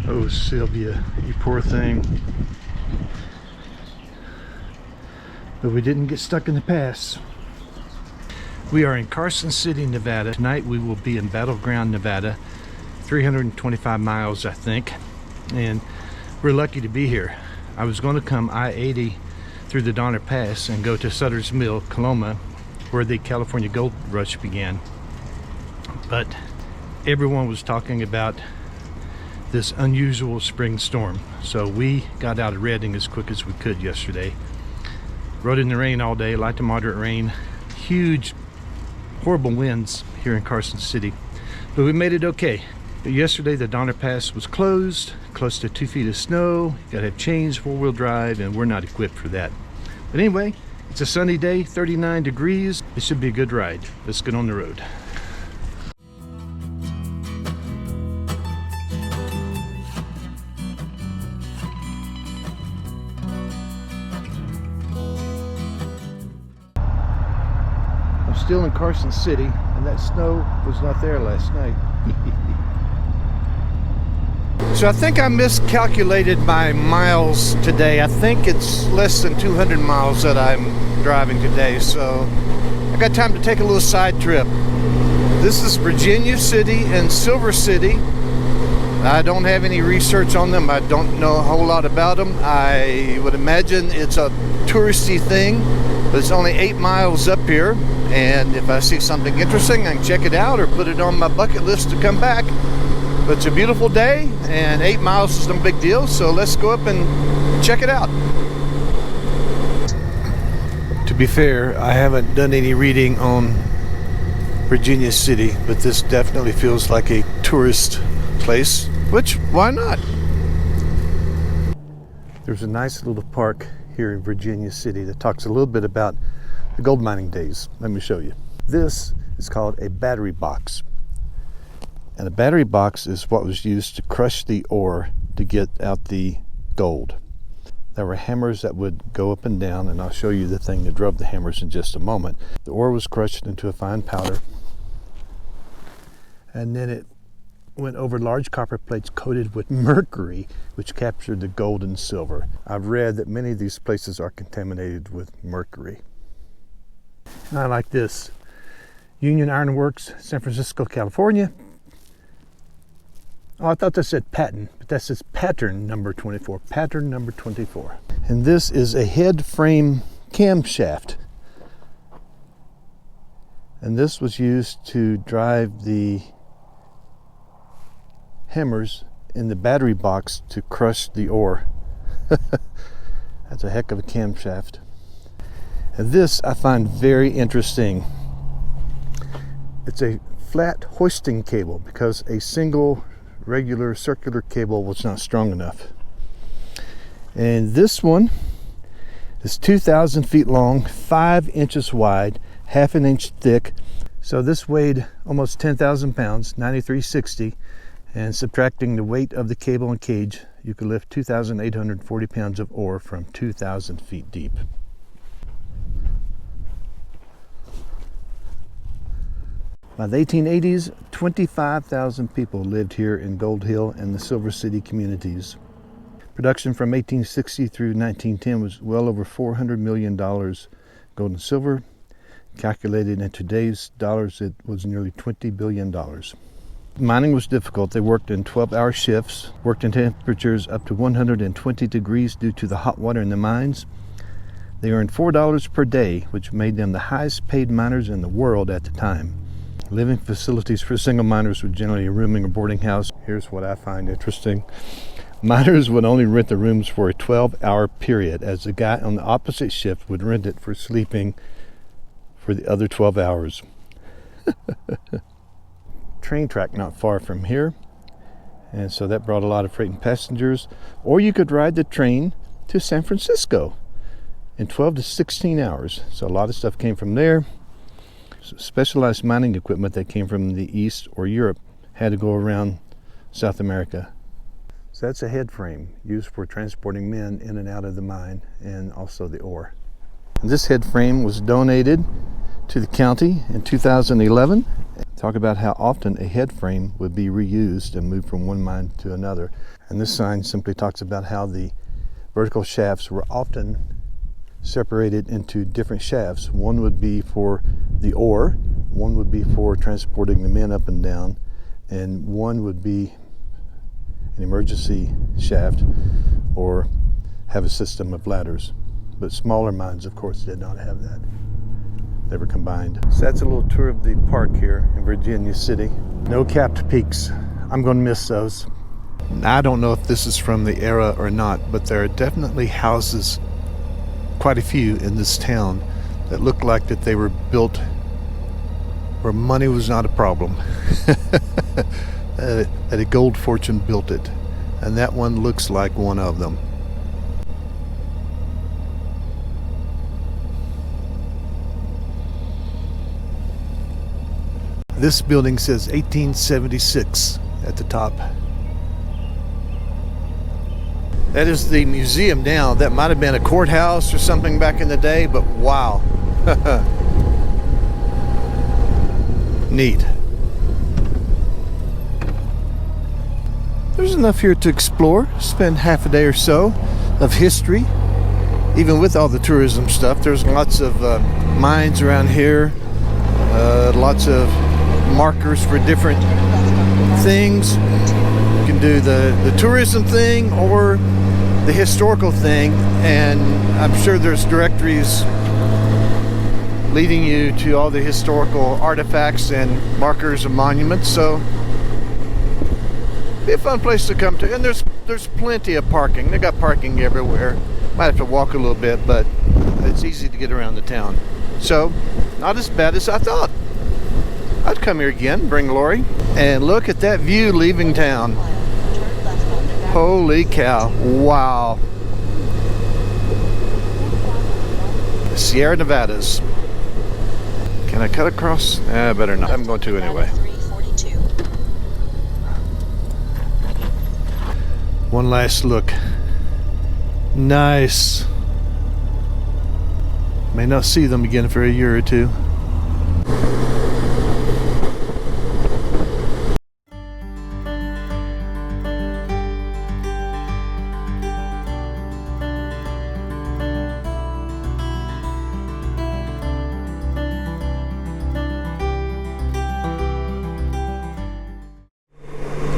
Oh, Silvia, you poor thing. But we didn't get stuck in the pass. We are in Carson City, Nevada. Tonight we will be in Battleground, Nevada. 325 miles, I think. And we're lucky to be here. I was going to come I-80 through the Donner Pass and go to Sutter's Mill, Coloma, where the California Gold Rush began. But everyone was talking about this unusual spring storm. So we got out of Redding as quick as we could yesterday. Rode in the rain all day, light to moderate rain. Huge, horrible winds here in Carson City. But we made it okay. But yesterday the Donner Pass was closed, close to 2 feet of snow. You gotta have chains, 4-wheel drive, and we're not equipped for that. But anyway, it's a sunny day, 39 degrees. It should be a good ride. Let's get on the road. Still in Carson City, and that snow was not there last night. So I think I miscalculated my miles today. I think it's less than 200 miles that I'm driving today, so I got time to take a little side trip. This is Virginia City and Silver City. I don't have any research on them. I don't know a whole lot about them. I would imagine it's a touristy thing, but it's only 8 miles up here. And if I see something interesting, I can check it out or put it on my bucket list to come back. But it's a beautiful day, and 8 miles is no big deal, so let's go up and check it out. To be fair, I haven't done any reading on Virginia City, but this definitely feels like a tourist place, which, why not? There's a nice little park here in Virginia City that talks a little bit about the gold mining days. Let me show you. This is called a battery box. And a battery box is what was used to crush the ore to get out the gold. There were hammers that would go up and down, and I'll show you the thing that drove the hammers in just a moment. The ore was crushed into a fine powder, and then it went over large copper plates coated with mercury, which captured the gold and silver. I've read that many of these places are contaminated with mercury. And I like this. Union Iron Works, San Francisco, California. Oh, I thought that said patent, but that says pattern number 24. Pattern number 24. And this is a head frame camshaft. And this was used to drive the hammers in the battery box to crush the ore. That's a heck of a camshaft. And this I find very interesting. It's a flat hoisting cable because a single regular circular cable was not strong enough. And this one is 2,000 feet long, 5 inches wide, half an inch thick. So this weighed almost 10,000 pounds, 9360. And subtracting the weight of the cable and cage, you could lift 2,840 pounds of ore from 2,000 feet deep. By the 1880s, 25,000 people lived here in Gold Hill and the Silver City communities. Production from 1860 through 1910 was well over $400 million gold and silver. Calculated in today's dollars, it was nearly $20 billion. Mining was difficult. They worked in 12-hour shifts, worked in temperatures up to 120 degrees due to the hot water in the mines. They earned $4 per day, which made them the highest paid miners in the world at the time. Living facilities for single miners were generally a rooming or boarding house. Here's what I find interesting. Miners would only rent the rooms for a 12-hour period, as the guy on the opposite shift would rent it for sleeping for the other 12 hours. Train track not far from here, and so that brought a lot of freight and passengers. Or you could ride the train to San Francisco in 12 to 16 hours. So a lot of stuff came from there. Specialized mining equipment that came from the East or Europe had to go around South America. So that's a head frame used for transporting men in and out of the mine and also the ore. And this head frame was donated to the county in 2011 Talk about how often a head frame would be reused and moved from one mine to another. And this sign simply talks about how the vertical shafts were often separated into different shafts. One would be for the ore, one would be for transporting the men up and down, and one would be an emergency shaft or have a system of ladders. But smaller mines, of course, did not have that. They were combined. So that's a little tour of the park here in Virginia City. No capped peaks. I'm going to miss those. Now, I don't know if this is from the era or not, but there are definitely houses, quite a few in this town, that look like that they were built where money was not a problem. That a gold fortune built it. And that one looks like one of them. This building says 1876 at the top. That is the museum now. That might have been a courthouse or something back in the day, but wow. Neat. There's enough here to explore. Spend half a day or so of history. Even with all the tourism stuff, there's lots of mines around here. Lots of markers for different things. You can do the tourism thing or the historical thing, and I'm sure there's directories leading you to all the historical artifacts and markers and monuments. So be a fun place to come to, and there's plenty of parking. They got parking everywhere. Might have to walk a little bit, but it's easy to get around the town. So not as bad as I thought. I'd come here again, bring Lori, and look at that view leaving town. Holy cow, wow. The Sierra Nevadas. Can I cut across? Better not. I'm going to anyway. One last look. Nice. May not see them again for a year or two.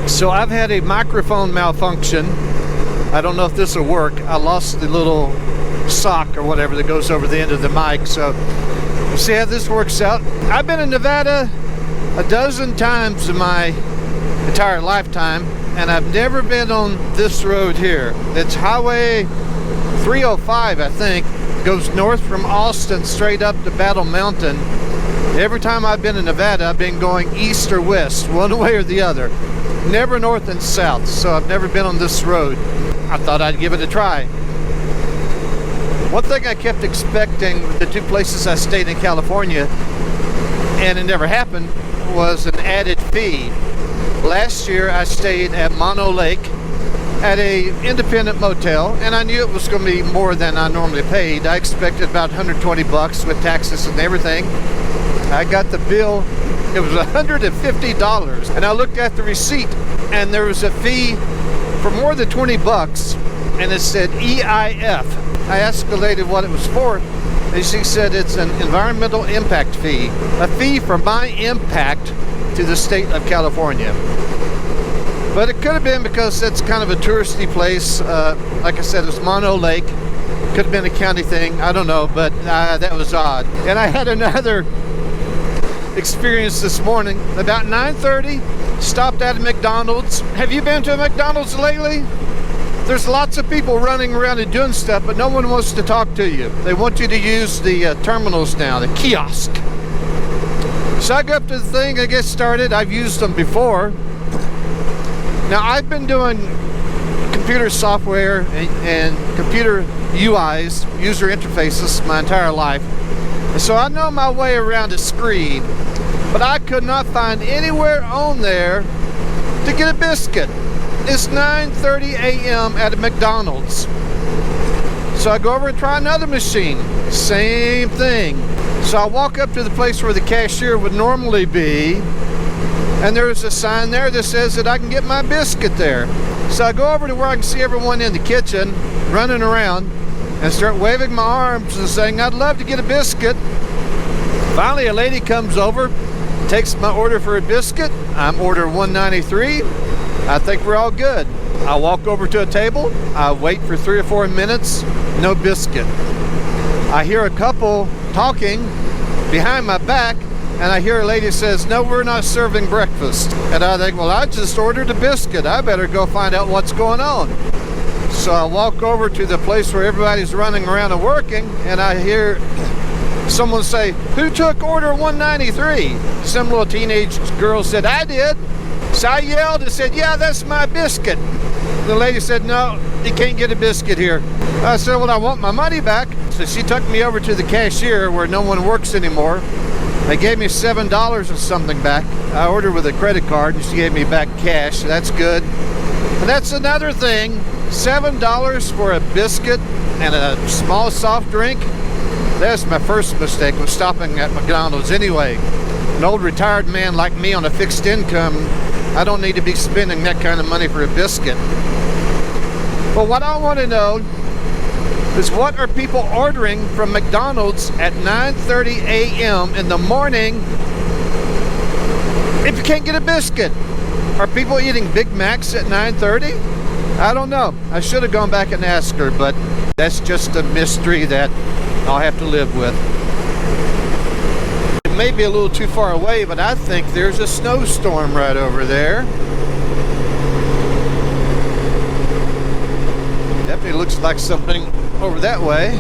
So I've had a microphone malfunction. I don't know if this will work. I lost the little sock or whatever that goes over the end of the mic. So we'll see how this works out. I've been in Nevada a dozen times in my entire lifetime, and I've never been on this road here. It's Highway 305, I think. It goes north from Austin straight up to Battle Mountain. Every time I've been in Nevada, I've been going east or west, one way or the other. Never north and south, so I've never been on this road. I thought I'd give it a try. One thing I kept expecting with the two places I stayed in California, and it never happened, was an added fee. Last year I stayed at Mono Lake at a independent motel, and I knew it was going to be more than I normally paid. I expected about 120 bucks with taxes and everything. I got the bill. It was $150, and I looked at the receipt, and there was a fee for more than 20 bucks, and it said EIF. I asked the lady what it was for, and she said it's an environmental impact fee, a fee for my impact to the state of California. But it could have been because it's kind of a touristy place. Like I said, it's Mono Lake. Could have been a county thing, I don't know, but that was odd. And I had another experience this morning. About 9:30, stopped at a McDonald's. Have you been to a McDonald's lately? There's lots of people running around and doing stuff, but no one wants to talk to you. They want you to use the terminals now, the kiosk. So I go up to the thing, I get started. I've used them before. Now I've been doing computer software and computer UIs, user interfaces, my entire life. And so I know my way around a screen, but I could not find anywhere on there to get a biscuit. It's 9:30 a.m. at a McDonald's. So I go over and try another machine. Same thing. So I walk up to the place where the cashier would normally be, and there's a sign there that says that I can get my biscuit there. So I go over to where I can see everyone in the kitchen running around and start waving my arms and saying, I'd love to get a biscuit. Finally, a lady comes over, takes my order for a biscuit. I'm order 193. I think we're all good. I walk over to a table. I wait for 3 or 4 minutes. No biscuit. I hear a couple talking behind my back, and I hear a lady says, no, we're not serving breakfast. And I think, well, I just ordered a biscuit. I better go find out what's going on. So I walk over to the place where everybody's running around and working, and I hear someone say, who took order 193? Some little teenage girl said, I did. So I yelled and said, yeah, that's my biscuit. The lady said, no, you can't get a biscuit here. I said, well, I want my money back. So she took me over to the cashier where no one works anymore. They gave me $7 or something back. I ordered with a credit card and she gave me back cash. That's good. And that's another thing. $7 for a biscuit and a small soft drink. That's my first mistake, was stopping at McDonald's anyway. An old retired man like me on a fixed income, I don't need to be spending that kind of money for a biscuit. But what I want to know is, what are people ordering from McDonald's at 9:30 a.m. in the morning if you can't get a biscuit? Are people eating Big Macs at 9:30? I don't know. I should have gone back and asked her, but that's just a mystery that I'll have to live with. It may be a little too far away, but I think there's a snowstorm right over there. Definitely looks like something over that way.